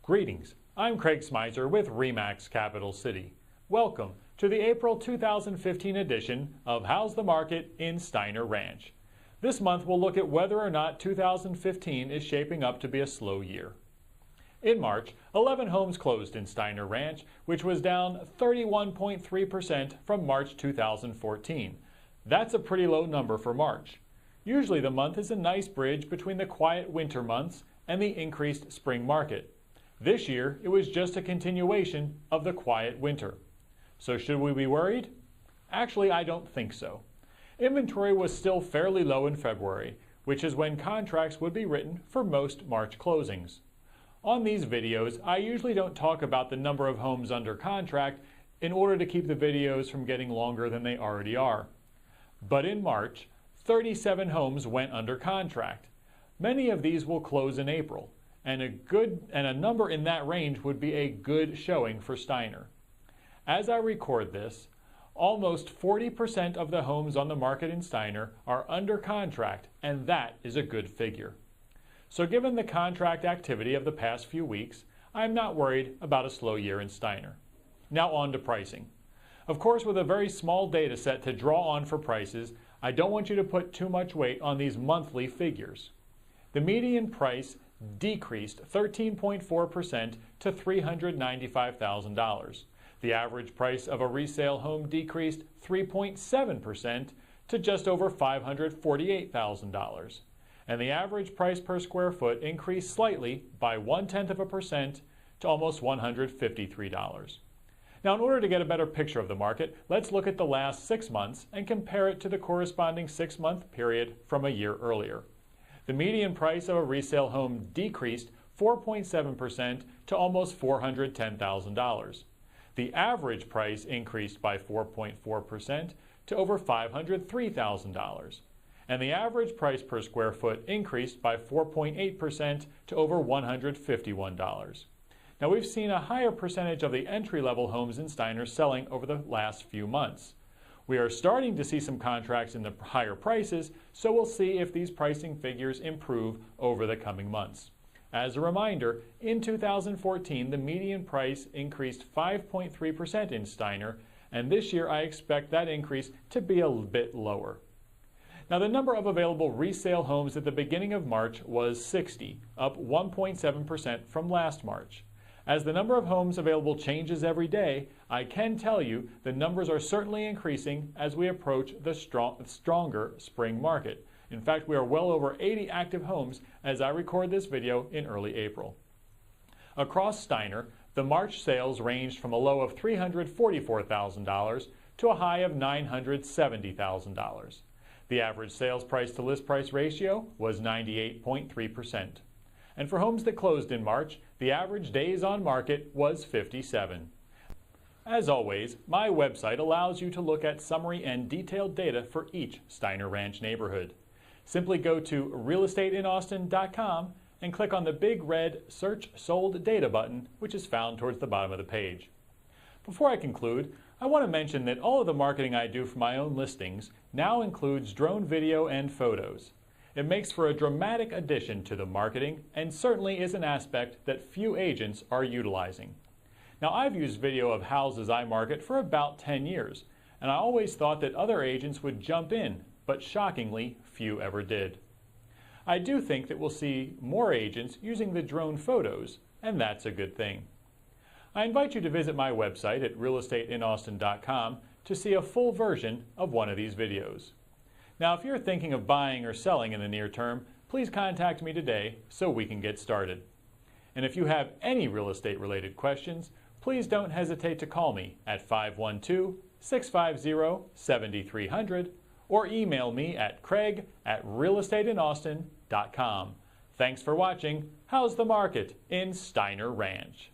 Greetings, I'm Craig Smyser with RE/MAX Capital City. Welcome to the April 2015 edition of How's the Market in Steiner Ranch. This month we'll look at whether or not 2015 is shaping up to be a slow year. In March, 11 homes closed in Steiner Ranch, which was down 31.3% from March 2014. That's a pretty low number for March. Usually the month is a nice bridge between the quiet winter months and the increased spring market. This year, it was just a continuation of the quiet winter. So should we be worried? Actually, I don't think so. Inventory was still fairly low in February, which is when contracts would be written for most March closings. On these videos, I usually don't talk about the number of homes under contract in order to keep the videos from getting longer than they already are. But in March, 37 homes went under contract. Many of these will close in April, and a number in that range would be a good showing for Steiner. As I record this, almost 40% of the homes on the market in Steiner are under contract, and that is a good figure. So given the contract activity of the past few weeks, I'm not worried about a slow year in Steiner. Now on to pricing. Of course, with a very small data set to draw on for prices, I don't want you to put too much weight on these monthly figures. The median price decreased 13.4% to $395,000. The average price of a resale home decreased 3.7% to just over $548,000. And the average price per square foot increased slightly by 0.1% to almost $153. Now, in order to get a better picture of the market, let's look at the last 6 months and compare it to the corresponding 6-month period from a year earlier. The median price of a resale home decreased 4.7% to almost $410,000. The average price increased by 4.4% to over $503,000. And the average price per square foot increased by 4.8% to over $151. Now, we've seen a higher percentage of the entry-level homes in Steiner selling over the last few months. We are starting to see some contracts in the higher prices, so we'll see if these pricing figures improve over the coming months. As a reminder, in 2014, the median price increased 5.3% in Steiner, and this year I expect that increase to be a bit lower. Now, the number of available resale homes at the beginning of March was 60, up 1.7% from last March. As the number of homes available changes every day, I can tell you the numbers are certainly increasing as we approach the stronger spring market. In fact, we are well over 80 active homes as I record this video in early April. Across Steiner, the March sales ranged from a low of $344,000 to a high of $970,000. The average sales price to list price ratio was 98.3%. And for homes that closed in March, the average days on market was 57. As always, my website allows you to look at summary and detailed data for each Steiner Ranch neighborhood. Simply go to realestateinAustin.com and click on the big red Search Sold Data button, which is found towards the bottom of the page. Before I conclude, I want to mention that all of the marketing I do for my own listings now includes drone video and photos. It makes for a dramatic addition to the marketing and certainly is an aspect that few agents are utilizing. Now, I've used video of houses I market for about 10 years, and I always thought that other agents would jump in, but shockingly, few ever did. I do think that we'll see more agents using the drone photos, and that's a good thing. I invite you to visit my website at realestateinAustin.com to see a full version of one of these videos. Now, if you're thinking of buying or selling in the near term, please contact me today so we can get started. And if you have any real estate related questions, please don't hesitate to call me at 512-650-7300 or email me at craig@realestateinAustin.com. Thanks for watching How's the Market in Steiner Ranch.